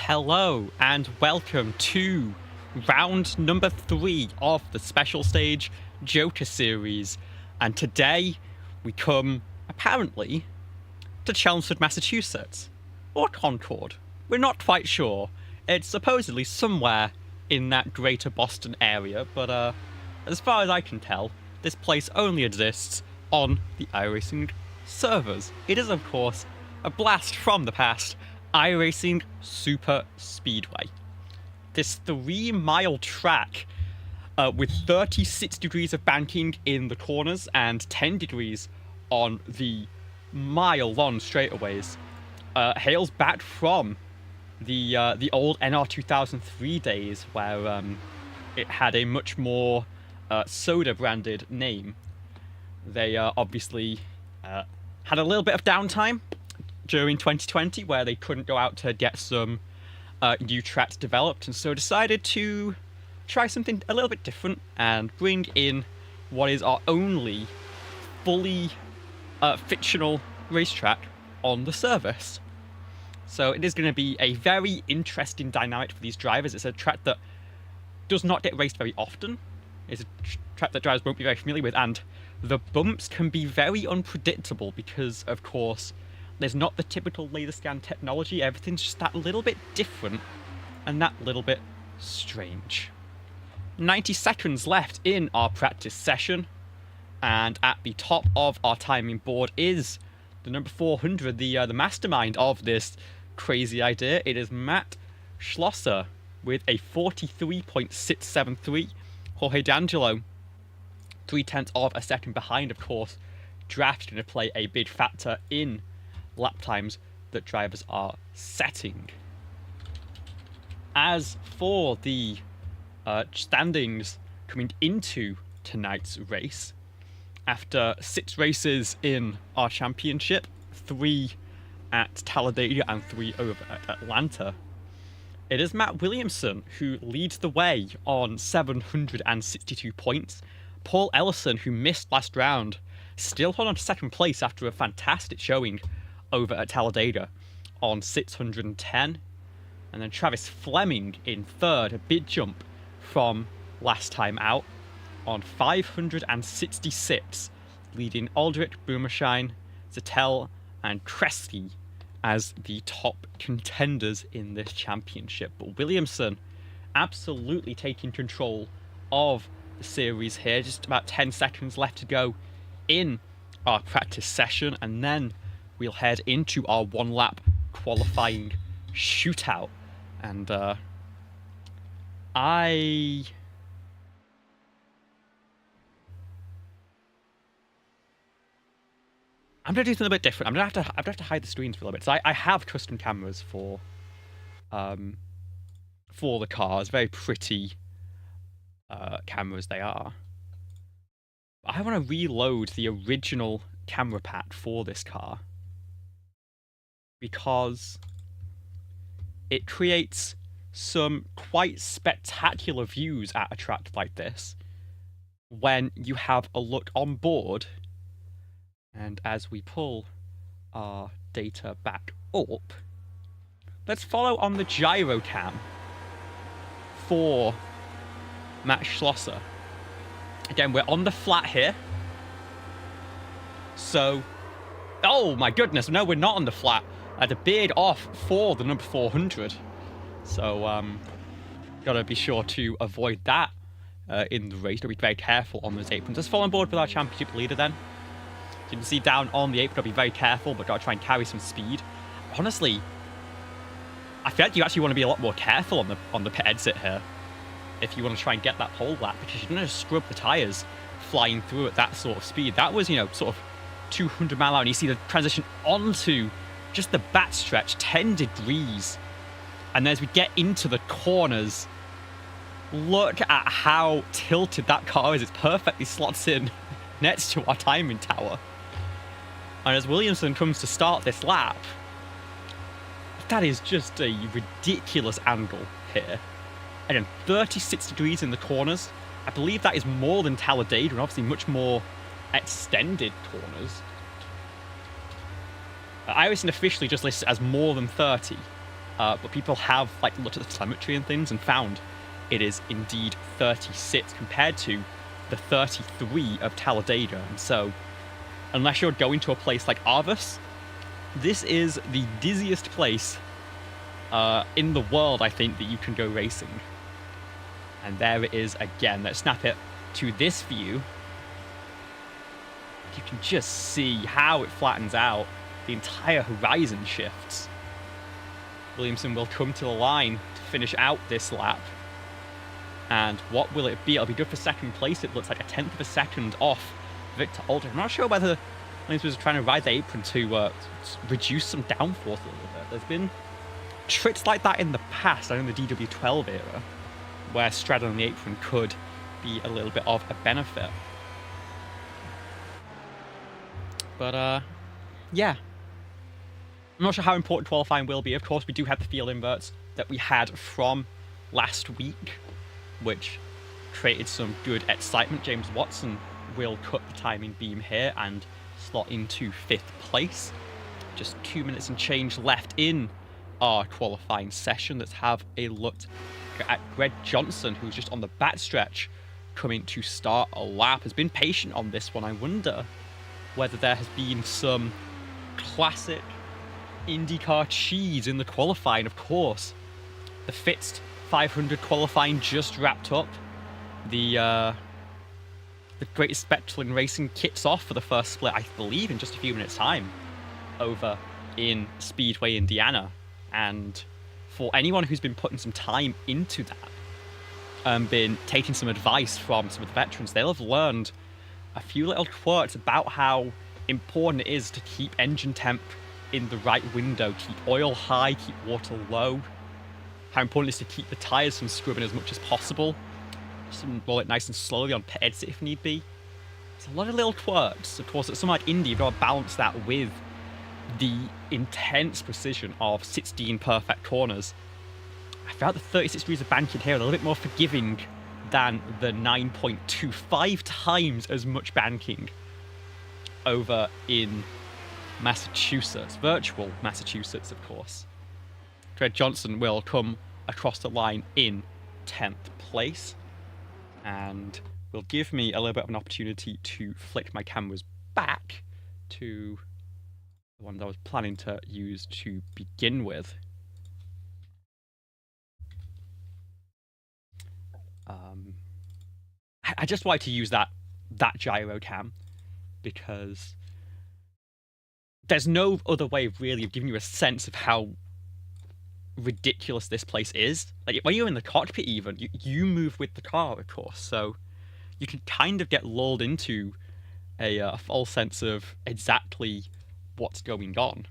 Hello and welcome to round number 3 of the special stage Joker series, and today we come apparently to Chelmsford, Massachusetts, or Concord. We're not quite sure. It's supposedly somewhere in that greater Boston area, but as far as I can tell, this place only exists on the iRacing servers. It is, of course, a blast from the past, iRacing Super Speedway. This 3-mile track with 36 degrees of banking in the corners and 10 degrees on the mile-long straightaways hails back from the old NR 2003 days, where it had a much more soda-branded name. They obviously had a little bit of downtime during 2020 where they couldn't go out to get some new tracks developed, and so decided to try something a little bit different and bring in what is our only fully fictional racetrack on the service. So it is going to be a very interesting dynamic for these drivers. It's a track that does not get raced very often. It's a track that drivers won't be very familiar with, and the bumps can be very unpredictable because, of course, there's not the typical laser scan technology. Everything's just that little bit different and that little bit strange. 90 seconds left in our practice session, and at the top of our timing board is the number 400, the mastermind of this crazy idea. It is Matt Schlosser with a 43.673. Jorge D'Angelo, 0.3 of a second behind, of course. Draft going to play a big factor in lap times that drivers are setting. As for the standings coming into tonight's race, after 6 races in our championship, 3 at Talladega and 3 over at Atlanta, it is Matt Williamson who leads the way on 762 points. Paul Ellison, who missed last round, still hold on to second place after a fantastic showing over at Talladega on 610. And then Travis Fleming in third, a big jump from last time out, on 566, leading Aldrich, Boomershine, Zettel, and Kresge as the top contenders in this championship. But Williamson absolutely taking control of the series here. Just about 10 seconds left to go in our practice session, and then we'll head into our one-lap qualifying shootout. And I'm gonna do something a bit different. I'm gonna have to hide the screens for a little bit. So I have custom cameras for the cars. Very pretty cameras they are. I want to reload the original camera pack for this car, because it creates some quite spectacular views at a track like this when you have a look on board. And as we pull our data back up, let's follow on the gyro cam for Matt Schlosser. Again, we're on the flat here. So, oh my goodness, no, we're not on the flat. I had a bid off for the number 400. So, gotta be sure to avoid that in the race. Gotta be very careful on those aprons. Let's fall on board with our championship leader then. You can see down on the apron, gotta be very careful, but gotta try and carry some speed. Honestly, I feel like you actually want to be a lot more careful on the pit exit here if you want to try and get that pole lap, because you're gonna scrub the tires flying through at that sort of speed. That was, sort of 200 mile an hour, and you see the transition onto just the back stretch, 10 degrees. And as we get into the corners, look at how tilted that car is. It perfectly slots in next to our timing tower. And as Williamson comes to start this lap, that is just a ridiculous angle here. Again, 36 degrees in the corners. I believe that is more than Talladega, and obviously much more extended corners. iRacing officially just lists it as more than 30. but people have like looked at the telemetry and things and found it is indeed 36 compared to the 33 of Talladega. And so, unless you're going to a place like Arvis, this is the dizziest place in the world, I think, that you can go racing. And there it is again. Let's snap it to this view. You can just see how it flattens out. The entire horizon shifts. Williamson will come to the line to finish out this lap. And what will it be? It'll be good for second place. It looks like a tenth of a second off Victor Aldridge. I'm not sure whether Williams was trying to ride the apron to reduce some downforce a little bit. There's been tricks like that in the past, I know in the DW12 era, where straddling the apron could be a little bit of a benefit. But, yeah. I'm not sure how important qualifying will be. Of course, we do have the field inverts that we had from last week, which created some good excitement. James Watson will cut the timing beam here and slot into 5th place. Just 2 minutes and change left in our qualifying session. Let's have a look at Greg Johnson, who's just on the backstretch coming to start a lap. Has been patient on this one. I wonder whether there has been some classic IndyCar cheese in the qualifying. Of course, the fixed 500 qualifying just wrapped up. The greatest spectacle in racing kicks off for the first split, I believe, in just a few minutes' time over in Speedway, Indiana. And for anyone who's been putting some time into that, been taking some advice from some of the veterans, they'll have learned a few little quirks about how important it is to keep engine temp in the right window, keep oil high, keep water low, how important it is to keep the tyres from scrubbing as much as possible, just roll it nice and slowly on pit exit if need be. It's a lot of little quirks. Of course, at something like Indy, you've got to balance that with the intense precision of 16 perfect corners. I felt the 36 degrees of banking here a little bit more forgiving than the 9.25 times as much banking over in Massachusetts, virtual Massachusetts, of course. Greg Johnson will come across the line in 10th place and will give me a little bit of an opportunity to flick my cameras back to the one that I was planning to use to begin with. I just wanted to use that gyro cam because there's no other way really of giving you a sense of how ridiculous this place is. Like when you're in the cockpit even, you move with the car, of course, so you can kind of get lulled into a false sense of exactly what's going on.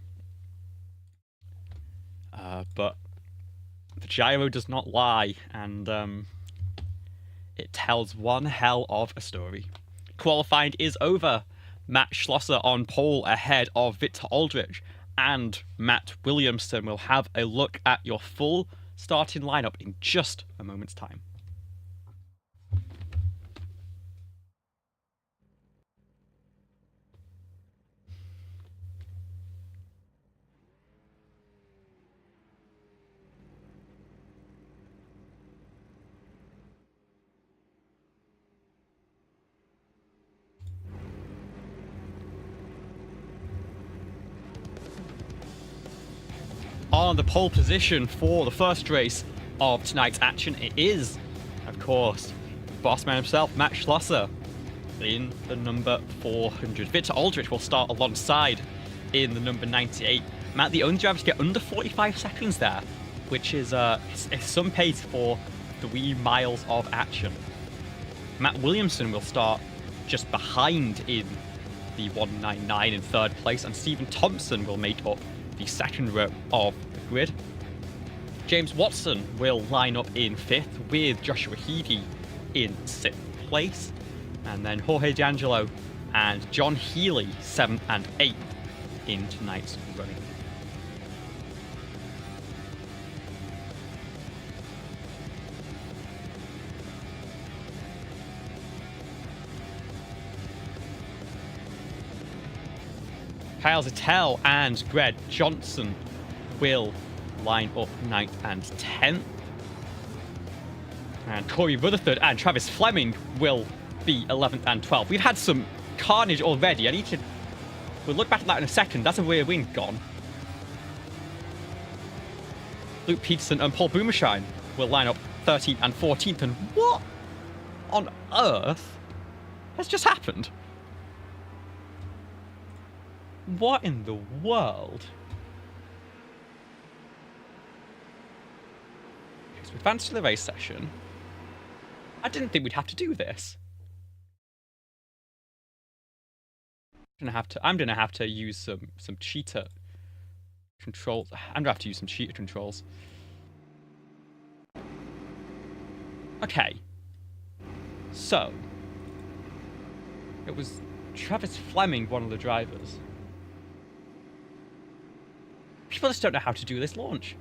But the gyro does not lie, and it tells one hell of a story. Qualifying is over. Matt Schlosser on pole ahead of Victor Aldridge, and Matt Williamson. Will have a look at your full starting lineup in just a moment's time. On the pole position for the first race of tonight's action, it is, of course, bossman himself, Matt Schlosser, in the number 400. Victor Aldrich will start alongside in the number 98. Matt, the only driver to get under 45 seconds there, which is some pace for 3 miles of action. Matt Williamson will start just behind in the 199 in 3rd place, and Stephen Thompson will make up the 2nd row of the grid. James Watson will line up in 5th with Joshua Heedy in 6th place, and then Jorge D'Angelo and John Healy 7th and 8th in tonight's running. Kyle Zettel and Greg Johnson will line up 9th and 10th. And Corey Rutherford and Travis Fleming will be 11th and 12th. We've had some carnage already. We'll look back at that in a second. That's a rear wing gone. Luke Peterson and Paul Boomershine will line up 13th and 14th. And what on earth has just happened? What in the world? Okay, so we advanced to the race session. I didn't think we'd have to do this. I'm gonna have to use some cheater controls. I'm gonna have to use some cheater controls. Okay. So it was Travis Fleming, one of the drivers. People just don't know how to do this launch.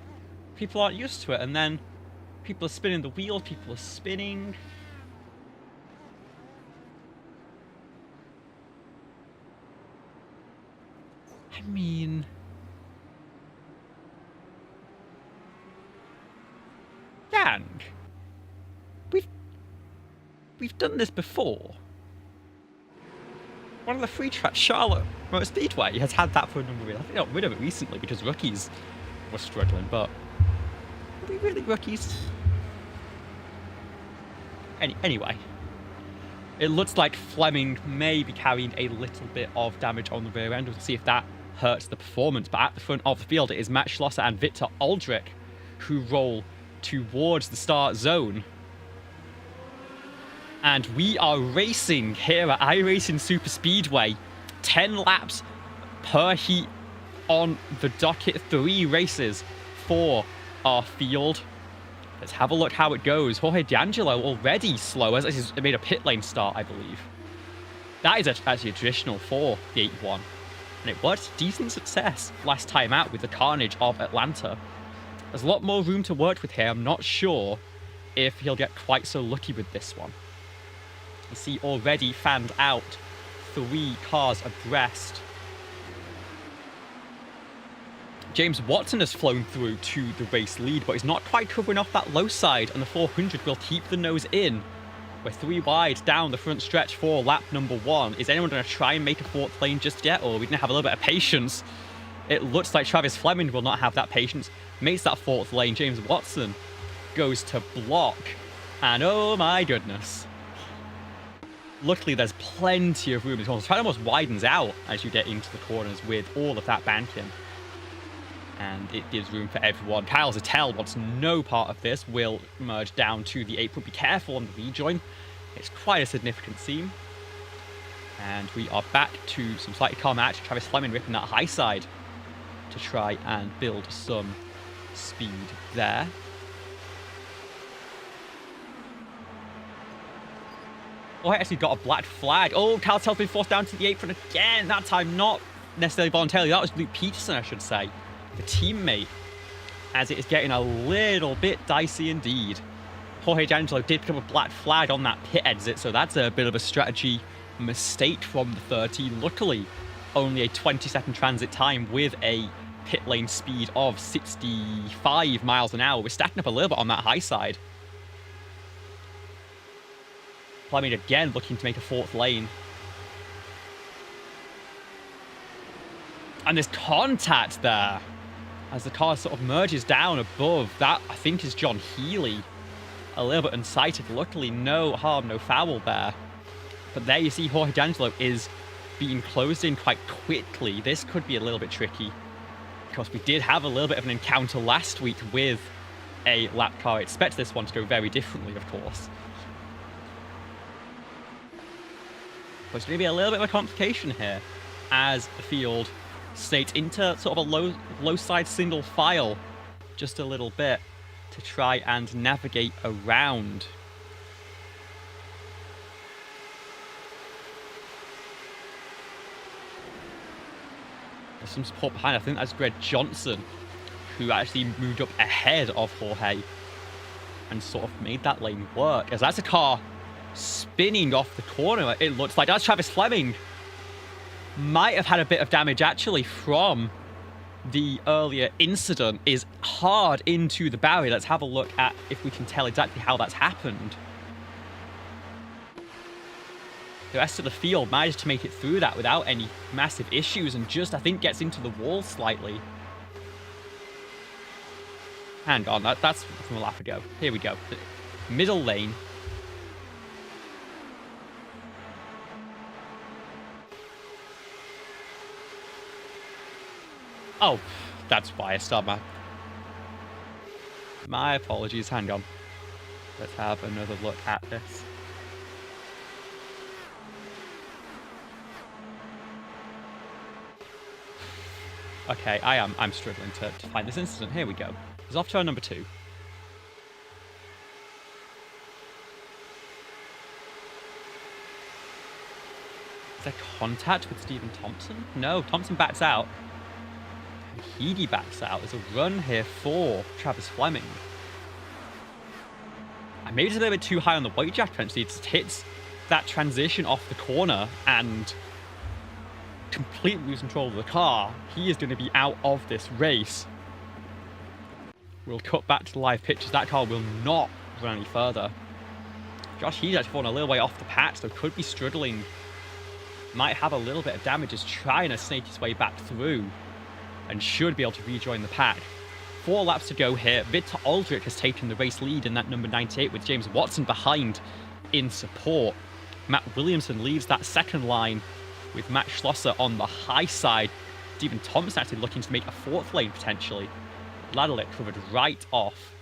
People aren't used to it, and then people are spinning the wheel, people are spinning. I mean, gang, we've done this before. One of the free tracks, Charlotte Motor Speedway, has had that for a number of years. I think they got rid of it recently because rookies were struggling, but are we really rookies? Anyway, it looks like Fleming may be carrying a little bit of damage on the rear end. We'll see if that hurts the performance, but at the front of the field it is Matt Schlosser and Victor Aldrich who roll towards the start zone. And we are racing here at iRacing Super Speedway. 10 laps per heat on the docket, 3 races for our field. Let's have a look how it goes. Jorge D'Angelo already slow, as he's made a pit lane start, I believe. That is actually a traditional for the 81. And it was decent success last time out with the carnage of Atlanta. There's a lot more room to work with here. I'm not sure if he'll get quite so lucky with this one. You see already fanned out 3 cars abreast. James Watson has flown through to the race lead, but he's not quite covering off that low side, and the 400 will keep the nose in. We're 3 wide down the front stretch for lap number 1. Is anyone going to try and make a 4th lane just yet, or are we going to have a little bit of patience? It looks like Travis Fleming will not have that patience. Makes that 4th lane. James Watson goes to block, and oh my goodness. Luckily, there's plenty of room. The track almost widens out as you get into the corners with all of that banking. And it gives room for everyone. Kyle Zettel wants no part of this. Will merge down to the apron. Be careful on the rejoin. It's quite a significant seam. And we are back to some slightly calmer action. Travis Fleming ripping that high side to try and build some speed there. Oh, I actually got a black flag. Oh, Kyle Zettel's been forced down to the apron again. That time not necessarily voluntarily. That was Luke Peterson, I should say. The teammate, as it is getting a little bit dicey indeed. Jorge D'Angelo did pick up a black flag on that pit exit, so that's a bit of a strategy mistake from the 13. Luckily, only a 20-second transit time with a pit lane speed of 65 miles an hour. We're stacking up a little bit on that high side. Fleming again looking to make a 4th lane. And there's contact there as the car sort of merges down above. That, I think, is John Healy. A little bit unsighted. Luckily, no harm, no foul there. But there you see Jorge D'Angelo is being closed in quite quickly. This could be a little bit tricky because we did have a little bit of an encounter last week with a lap car. I expect this one to go very differently, of course. But it's going to be a little bit of a complication here as the field states into sort of a low side single file just a little bit to try and navigate around. There's some support behind. I think that's Greg Johnson who actually moved up ahead of Jorge and sort of made that lane work, as that's a car spinning off the corner. It looks like that's Travis Fleming. Might have had a bit of damage actually from the earlier incident, is hard into the barrier. Let's have a look at if we can tell exactly how that's happened. The rest of the field managed to make it through that without any massive issues and just, I think, gets into the wall slightly. Hang on, that's from a lap ago. Here we go. Middle lane. Oh, that's why I started my apologies. Hang on. Let's have another look at this. Okay, I'm struggling to find this incident. Here we go. It's off turn number 2. Is there contact with Stephen Thompson? No, Thompson backs out. Heedy backs out. There's a run here for Travis Fleming. I made it a little bit too high on the white jack potentially. It just hits that transition off the corner and completely lose control of the car. He is going to be out of this race. We'll cut back to the live pictures. That car will not run any further. Josh He's actually fallen a little way off the patch, so could be struggling. Might have a little bit of damage, is trying to snake his way back through and should be able to rejoin the pack. 4 laps to go here. Victor Aldrich has taken the race lead in that number 98 with James Watson behind in support. Matt Williamson leaves that second line with Matt Schlosser on the high side. Stephen Thompson actually looking to make a 4th lane potentially. Ladalik covered right off.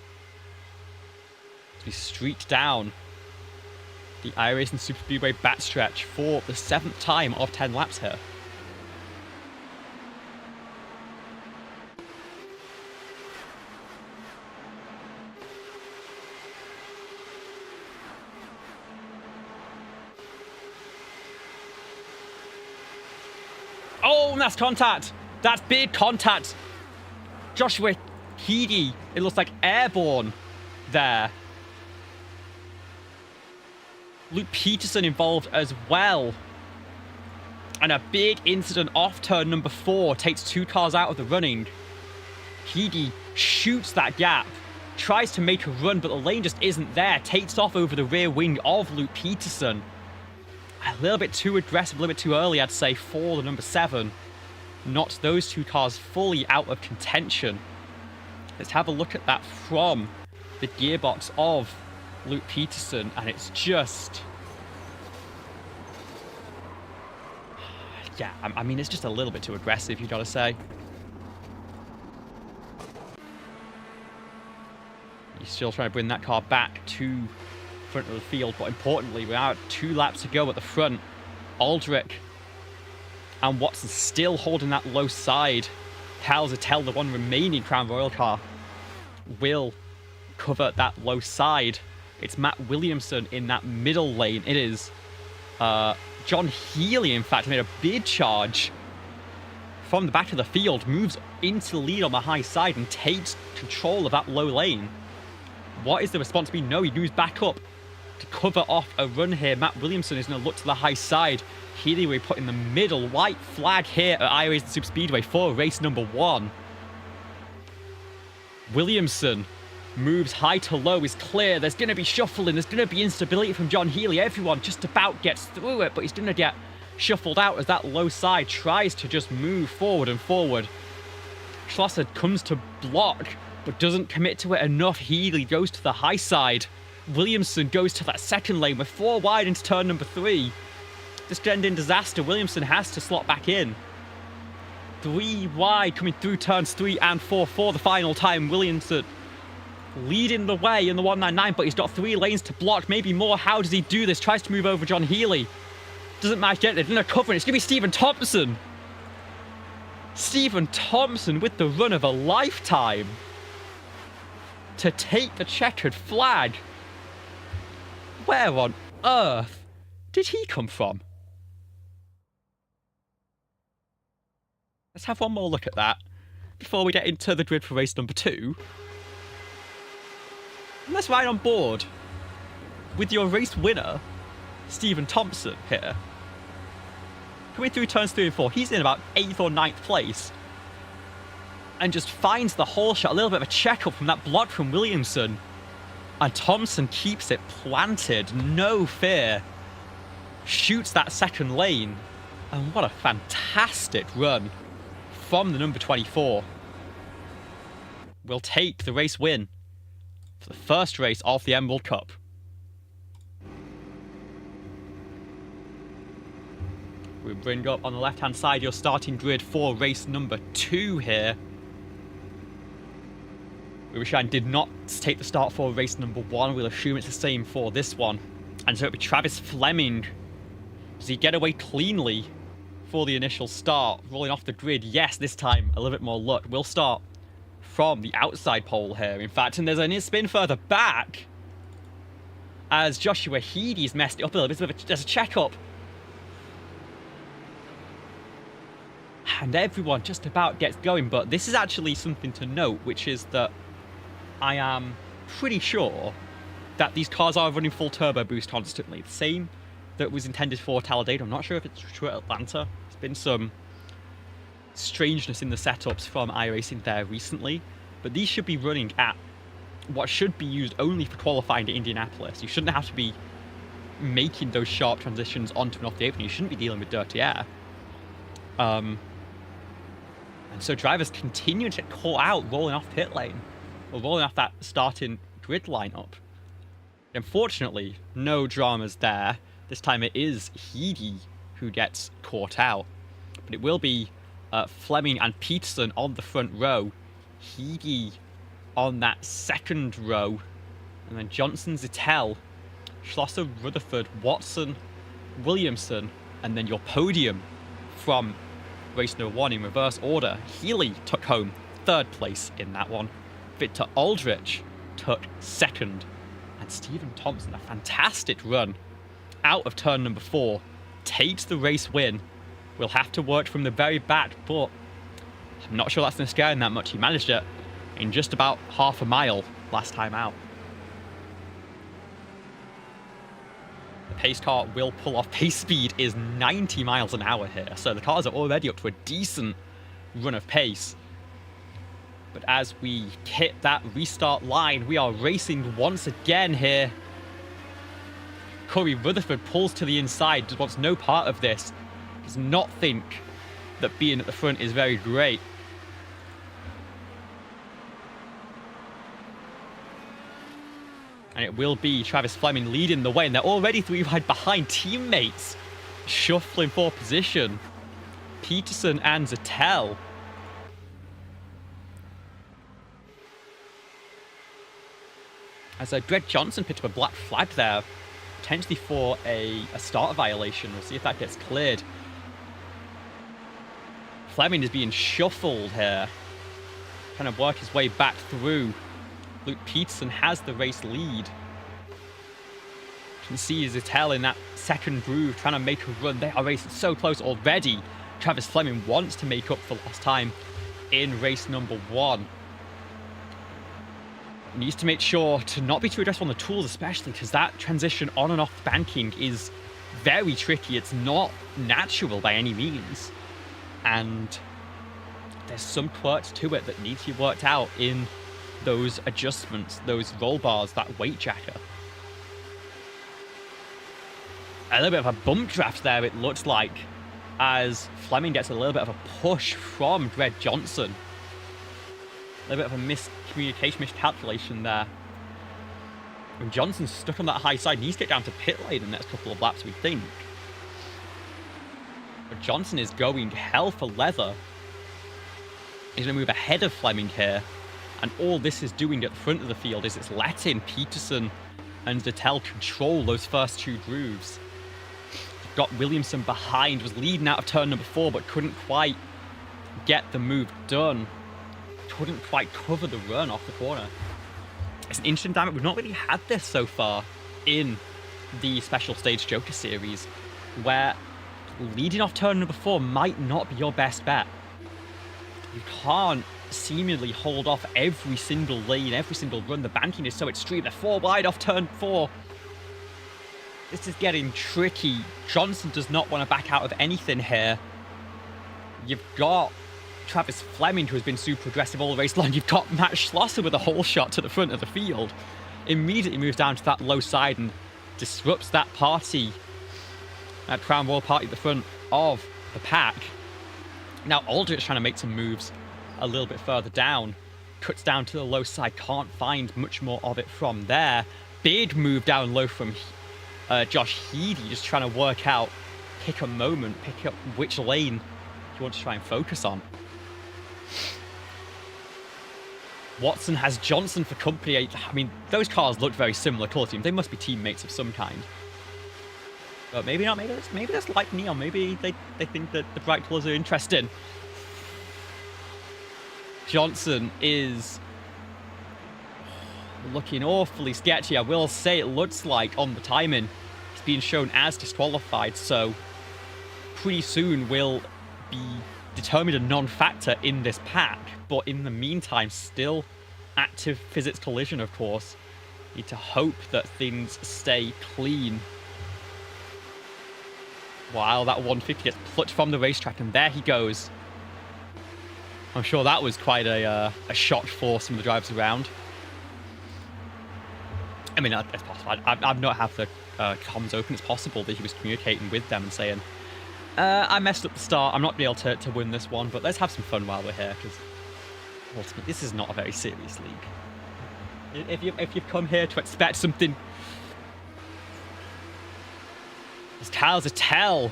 As we streak down the iRacing Super Speedway backstretch for the 7th time of 10 laps here. Oh, and that's contact. That's big contact. Joshua Heedy, it looks like airborne there. Luke Peterson involved as well. And a big incident off turn number 4 takes 2 cars out of the running. Heedy shoots that gap, tries to make a run, but the lane just isn't there. Takes off over the rear wing of Luke Peterson. A little bit too aggressive, a little bit too early, I'd say, for the number 7. Not those 2 cars fully out of contention. Let's have a look at that from the gearbox of Luke Peterson, and it's just... yeah, I mean, it's just a little bit too aggressive, you gotta say. He's still trying to bring that car back to front of the field, but importantly, we are 2 laps to go at the front. Aldrich and Watson still holding that low side. Cal Zattel, the one remaining Crown Royal car, will cover that low side. It's Matt Williamson in that middle lane. It is John Healy, in fact, made a big charge from the back of the field, moves into the lead on the high side and takes control of that low lane. What is the response? We know he moves back up to cover off a run here. Matt Williamson is going to look to the high side. Healy we put in the middle. White flag here at iRacing Super Speedway for race number 1. Williamson moves high to low, is clear. There's going to be shuffling. There's going to be instability from John Healy. Everyone just about gets through it, but he's going to get shuffled out as that low side tries to just move forward and forward. Schlosser comes to block, but doesn't commit to it enough. Healy goes to the high side. Williamson goes to that second lane. We're 4 wide into turn number 3. This could end in disaster. Williamson has to slot back in. 3 wide coming through turns 3 and 4 for the final time. Williamson leading the way in the 199, but he's got 3 lanes to block, maybe more. How does he do this? Tries to move over John Healy. Doesn't manage to get it. They're going to cover it. It's going to be Stephen Thompson. Stephen Thompson with the run of a lifetime to take the checkered flag. Where on earth did he come from? Let's have one more look at that before we get into the grid for race number 2. And let's ride on board with your race winner, Stephen Thompson here. Coming through turns 3 and 4, he's in about 8th or 9th place. and just finds the hole shot. A little bit of a check-up from that block from Williamson. And Thompson keeps it planted, no fear. Shoots that second lane. And what a fantastic run from the number 24. Will take the race win for the first race of the Emerald Cup. We bring up on the left-hand side your starting grid for race number 2 here. Rivershine did not take the start for race number 1. We'll assume it's the same for this one. And so it'll be Travis Fleming. Does he get away cleanly for the initial start? Rolling off the grid. Yes, this time a little bit more luck. We'll start from the outside pole here, in fact. And there's a spin further back as Joshua Heady's messed it up a little bit. There's a check-up. And everyone just about gets going. But this is actually something to note, which is that I am pretty sure that these cars are running full turbo boost constantly. The same that was intended for Talladega. I'm not sure if it's true at Atlanta. There's been some strangeness in the setups from iRacing there recently. But these should be running at what should be used only for qualifying to Indianapolis. You shouldn't have to be making those sharp transitions onto and off the apron. You shouldn't be dealing with dirty air. And so drivers continue to get caught out rolling off pit lane. Or rolling off that starting grid lineup. Unfortunately, no dramas there. This time it is Heady who gets caught out. But it will be Fleming and Peterson on the front row. Heady on that second row. And then Johnson, Zittel, Schlosser, Rutherford, Watson, Williamson. And then your podium from race number 1 in reverse order. Healy took home 3rd place in that one. Victor Aldrich took 2nd. And Stephen Thompson, a fantastic run out of turn number 4, takes the race win. We'll have to work from the very back, but I'm not sure that's going to scare him that much. He managed it in just about half a mile last time out. The pace car will pull off. Pace speed is 90 miles an hour here, so the cars are already up to a decent run of pace. But as we hit that restart line, we are racing once again here. Corey Rutherford pulls to the inside, just wants no part of this. Does not think that being at the front is very great. And it will be Travis Fleming leading the way, and they're already 3 wide behind. Teammates shuffling for position. Peterson and Zittel. As Greg Johnson picked up a black flag there, potentially for a start violation. We'll see if that gets cleared. Fleming is being shuffled here, trying to work his way back through. Luke Peterson has the race lead. You can see Zittel in that second groove trying to make a run. They are racing so close already. Travis Fleming wants to make up for lost time in race number 1. Needs to make sure to not be too aggressive on the tools, especially because that transition on and off banking is very tricky. It's not natural by any means. And there's some quirks to it that need to be worked out in those adjustments, those roll bars, that weight jacker. A little bit of a bump draft there, it looks like, as Fleming gets a little bit of a push from Greg Johnson. A little bit of a miscommunication, miscalculation there. When Johnson's stuck on that high side, he needs to get down to pit lane in the next couple of laps, we think. But Johnson is going hell for leather. He's going to move ahead of Fleming here. And all this is doing at the front of the field is it's letting Peterson and Zittel control those first 2 grooves. Got Williamson behind, was leading out of turn number 4, but couldn't quite get the move done. Couldn't quite cover the run off the corner. It's an interesting dynamic. We've not really had this so far in the Special Stage Joker Series, where leading off turn number 4 might not be your best bet. You can't seemingly hold off every single lane, every single run. The banking is so extreme. They're 4 wide off turn 4. This is getting tricky. Johnson does not want to back out of anything here. You've got Travis Fleming, who has been super aggressive all the race long. You've got Matt Schlosser with a whole shot to the front of the field. Immediately moves down to that low side and disrupts that party, that Crown Royal party at the front of the pack. Now Aldrich trying to make some moves a little bit further down. Cuts down to the low side, can't find much more of it from there. Big move down low from Josh Heady, just trying to work out, pick a moment, pick up which lane he wants to try and focus on. Watson has Johnson for company. I mean, those cars look very similar color teams. They must be teammates of some kind. But maybe not. Maybe that's like neon. Maybe they think that the bright colors are interesting. Johnson is looking awfully sketchy. I will say it looks like on the timing he's being shown as disqualified. So pretty soon will be determined a non-factor in this pack. But in the meantime, still active physics collision, of course. Need to hope that things stay clean. Wow, that 150 gets plucked from the racetrack, and there he goes. I'm sure that was quite a shock for some of the drivers around. I mean, it's possible. I've not had the comms open. It's possible that he was communicating with them and saying, I messed up the start. I'm not going to be able to win this one, but let's have some fun while we're here, because ultimately, this is not a very serious league. If you've come here to expect something... As Kyle Zettel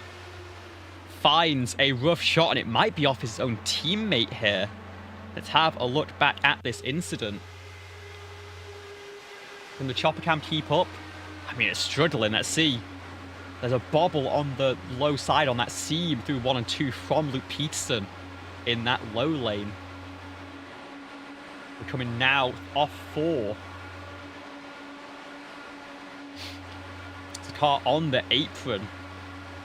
finds a rough shot, and it might be off his own teammate here. Let's have a look back at this incident. Can the chopper cam keep up? I mean, it's struggling. Let's see. There's a bobble on the low side on that seam through 1 and 2 from Luke Peterson in that low lane. We're coming now off 4. It's a car on the apron.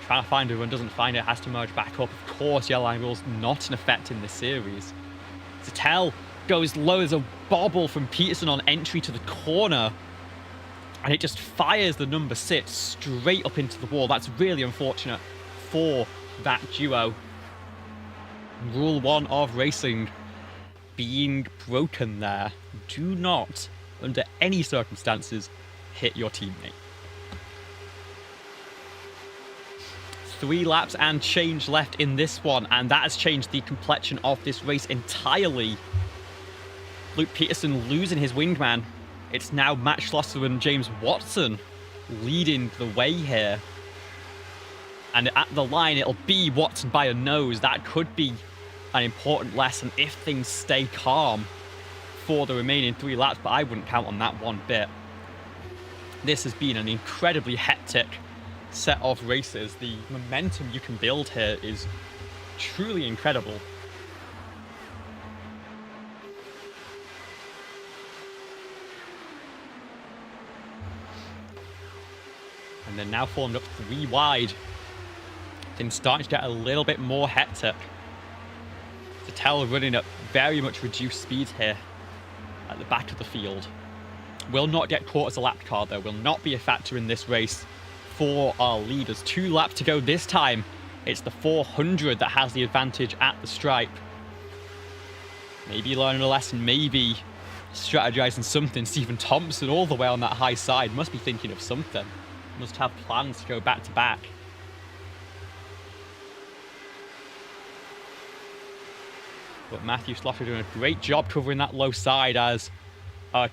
Trying to find a run, doesn't find it, has to merge back up. Of course, yellow line rule's not in effect in this series. Zettel goes low. There's a bobble from Peterson on entry to the corner. And it just fires the number 6 straight up into the wall. That's really unfortunate for that duo. Rule 1 of racing being broken there. Do not, under any circumstances, hit your teammate. 3 laps and change left in this one, and that has changed the complexion of this race entirely. Luke Peterson losing his wingman. It's now Matt Schlosser and James Watson leading the way here. And at the line, it'll be Watson by a nose. That could be an important lesson if things stay calm for the remaining 3 laps, but I wouldn't count on that one bit. This has been an incredibly hectic set of races. The momentum you can build here is truly incredible. And they're now formed up 3 wide. Things starting to get a little bit more hectic. Zettel running at very much reduced speed here at the back of the field. Will not get caught as a lap car though. Will not be a factor in this race for our leaders. 2 laps to go this time. It's the 400 that has the advantage at the stripe. Maybe learning a lesson, maybe strategizing something. Stephen Thompson all the way on that high side must be thinking of something. Must have plans to go back to back. But Matthew Schlosser doing a great job covering that low side as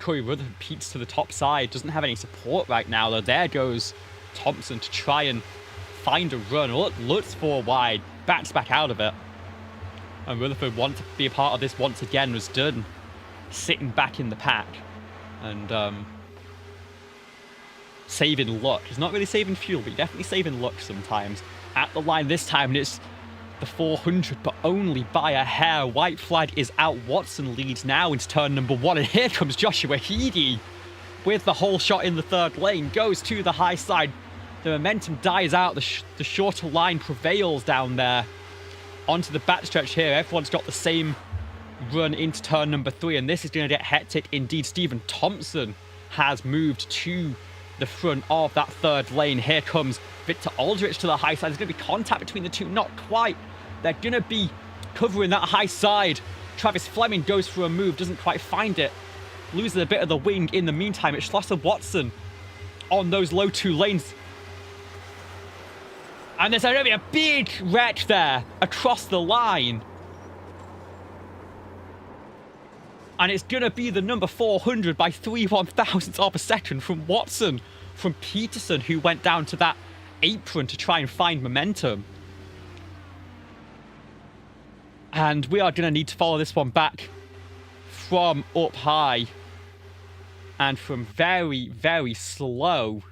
Corey Rutherford peaks to the top side. Doesn't have any support right now, though. There goes Thompson to try and find a run. Looks 4 wide, backs back out of it. And Rutherford wants to be a part of this once again. Was done sitting back in the pack and saving luck. He's not really saving fuel, but he's definitely saving luck sometimes. At the line this time, and it's the 400, but only by a hair. White flag is out. Watson leads now into turn number 1, and here comes Joshua Heady with the whole shot in the 3rd lane. Goes to the high side. The momentum dies out. The shorter line prevails down there. Onto the backstretch here. Everyone's got the same run into turn number 3, and this is going to get hectic indeed. Stephen Thompson has moved to the front of that 3rd lane. Here comes Victor Aldrich to the high side. There's going to be contact between the two. Not quite. They're going to be Covering that high side. Travis Fleming goes for a move, doesn't quite find it. Losing a bit of the wing in the meantime. It's Schlosser Watson on those low 2 lanes. And there's going to be a big wreck there across the line. And it's going to be the number 400 by 3/1000ths of a second from Watson, from Peterson, who went down to that apron to try and find momentum. And we are going to need to follow this one back from up high and from very, very slow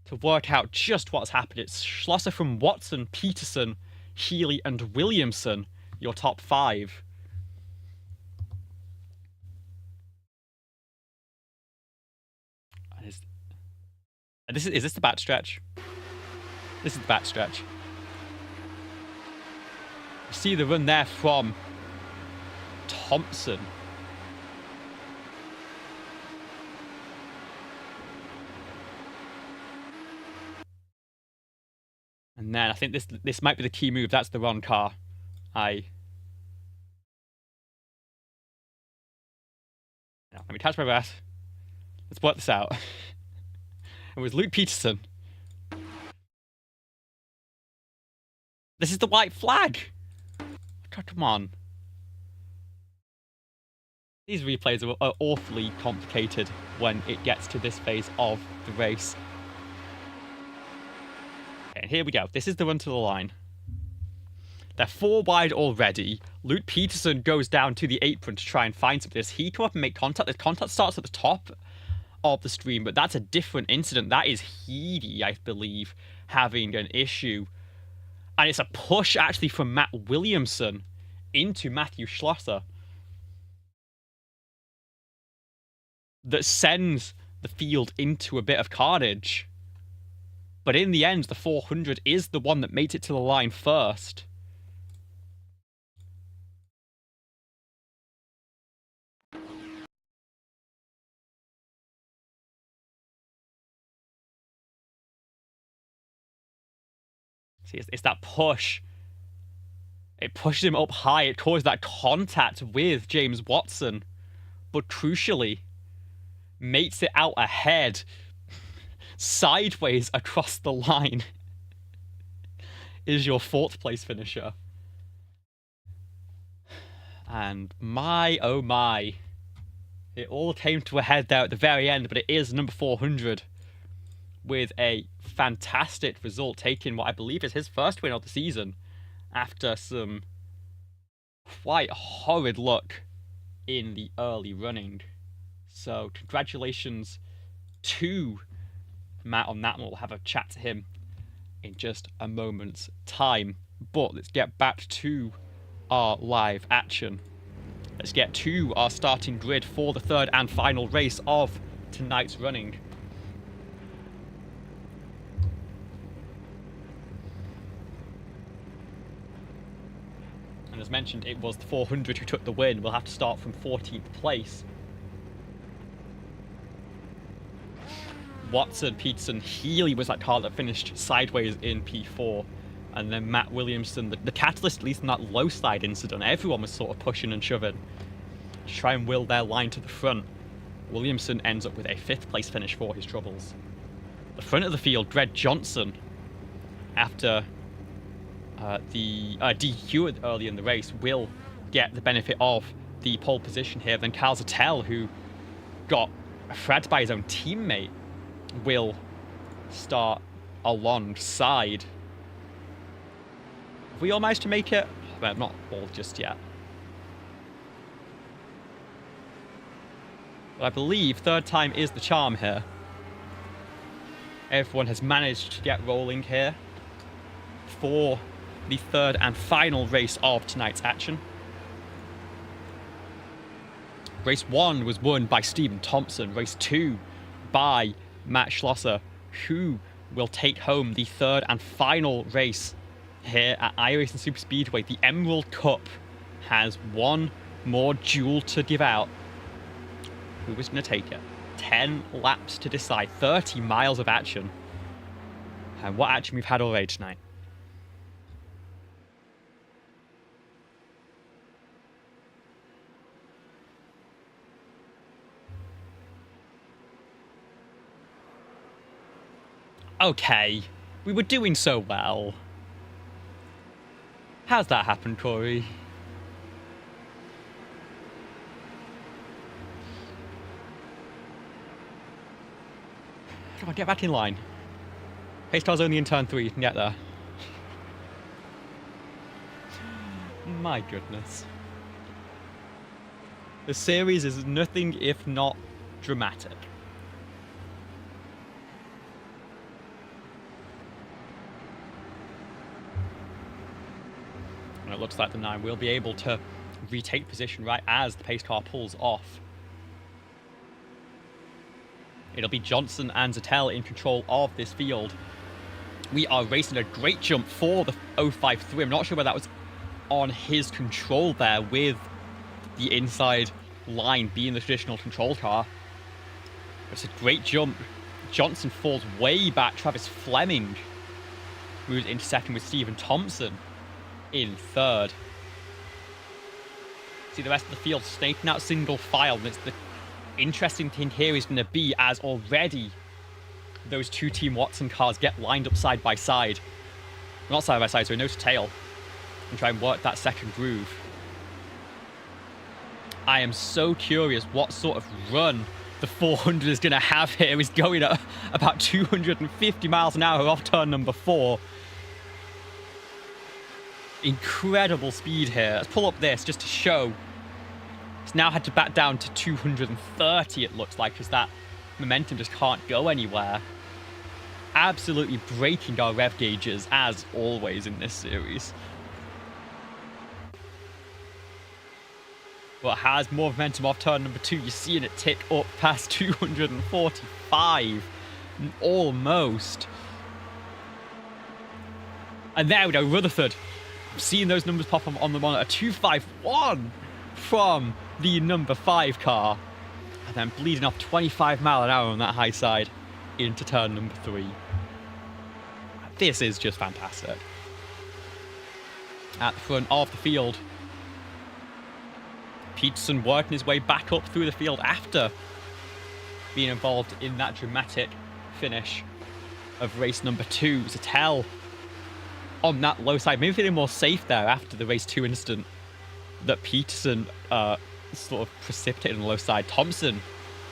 to work out just what's happened. It's Schlosser from Watson, Peterson, Healy, and Williamson, your top 5. Is this the back stretch? This is the back stretch. You see the run there from Thompson. And then I think this might be the key move. That's the wrong car. Let me catch my breath. Let's work this out. It was Luke Peterson. This is the white flag. Come on. These replays are awfully complicated when it gets to this phase of the race. Okay, here we go. This is the run to the line. They're 4 wide already. Luke Peterson goes down to the apron to try and find something. Does he come up and make contact? The contact starts at the top of the stream, but that's a different incident. That is Heedy, I believe, having an issue. And it's a push, actually, from Matt Williamson into Matthew Schlosser that sends the field into a bit of carnage. But in the end, the 400 is the one that makes it to the line first. See, it's that push. It pushes him up high. It causes that contact with James Watson. But crucially, makes it out ahead, sideways across the line, is your 4th place finisher. And my, oh my. It all came to a head there at the very end, but it is number 400. With a fantastic result, taking what I believe is his first win of the season after some quite horrid luck in the early running. So congratulations to Matt on that one. We'll have a chat to him in just a moment's time. But let's get back to our live action. Let's get to our starting grid for the 3rd and final race of tonight's running. And as mentioned, it was the 400 who took the win. We'll have to start from 14th place. Watson, Peterson, Healy was that car that finished sideways in P4. And then Matt Williamson, the catalyst, at least in that low side incident, everyone was sort of pushing and shoving to try and will their line to the front. Williamson ends up with a 5th place finish for his troubles. The front of the field, Greg Johnson, after the DQ early in the race, will get the benefit of the pole position here. Then Carl Zattel, who got fragged by his own teammate, will start alongside. Have we all managed to make it? Well, not all just yet. But I believe 3rd time is the charm here. Everyone has managed to get rolling here for the 3rd and final race of tonight's action. Race 1 was won by Stephen Thompson. Race 2 by Matt Schlosser, who will take home the 3rd and final race here at iRacing Super Speedway. The Emerald Cup has one more jewel to give out. Who was going to take it? 10 laps to decide, 30 miles of action. And what action we've had already tonight. Okay, we were doing so well. How's that happened, Corey? Come on, get back in line. Pace car's only in turn 3, you can get there. My goodness. The series is nothing if not dramatic. And it looks like the 9 will be able to retake position right as the pace car pulls off. It'll be Johnson and Zettel in control of this field. We are racing a great jump for the 053. I'm not sure whether that was on his control there with the inside line being the traditional control car. It's a great jump. Johnson falls way back. Travis Fleming moves into second with Stephen Thompson in third. See the rest of the field snaking out single file. And it's the interesting thing here is going to be as already those two Team Watson cars get lined up side by side. Not side by side, so nose to tail. And try and work that second groove. I am so curious what sort of run the 400 is going to have here. It's going at about 250 miles an hour off turn number 4. Incredible speed here. Let's pull up this just to show. It's now had to back down to 230, it looks like, because that momentum just can't go anywhere. Absolutely breaking our rev gauges, as always in this series. But has more momentum off turn number 2. You're seeing it tick up past 245. Almost. And there we go, Rutherford. I'm seeing those numbers pop up on the monitor. 251 from the number 5 car. And then bleeding off 25 mile an hour on that high side into turn number 3. This is just fantastic. At the front of the field, Peterson working his way back up through the field after being involved in that dramatic finish of race number 2. Zettel on that low side, maybe feeling more safe there after the race 2 incident that Peterson sort of precipitated on the low side. Thompson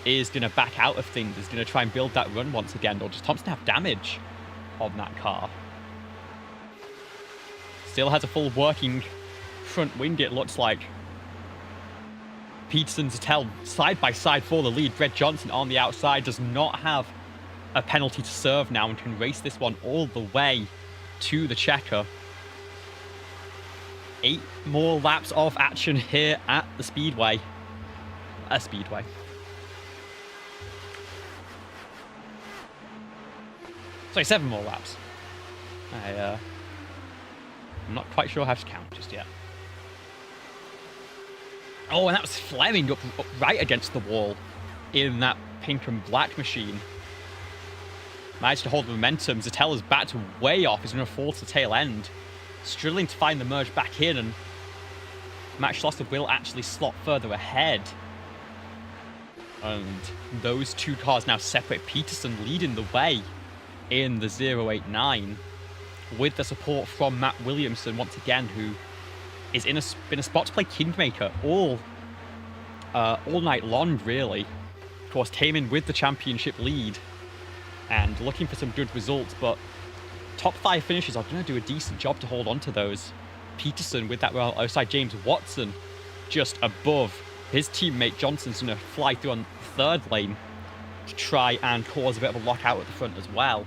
is going to back out of things, is going to try and build that run once again, or does Thompson have damage on that car? Still has a full working front wing, it looks like. Peterson, Zettel side by side for the lead. Brett Johnson on the outside does not have a penalty to serve now and can race this one all the way to the checker. 8 more laps of action here at the Speedway. Sorry, 7 more laps. I'm not quite sure how to count just yet. Oh, and that was Fleming up right against the wall in that pink and black machine. Managed to hold the momentum. Zettel is backed way off. He's going to fall to the tail end. Struggling to find the merge back in, and Max Schlosser will actually slot further ahead. And those two cars now separate. Peterson leading the way in the 089 with the support from Matt Williamson once again, who is in a spot to play Kingmaker all night long, really. Of course, came in with the championship lead and looking for some good results, but top 5 finishes are going to do a decent job to hold on to those. Peterson with that well outside. James Watson just above. His teammate Johnson's going to fly through on the 3rd lane to try and cause a bit of a lockout at the front as well.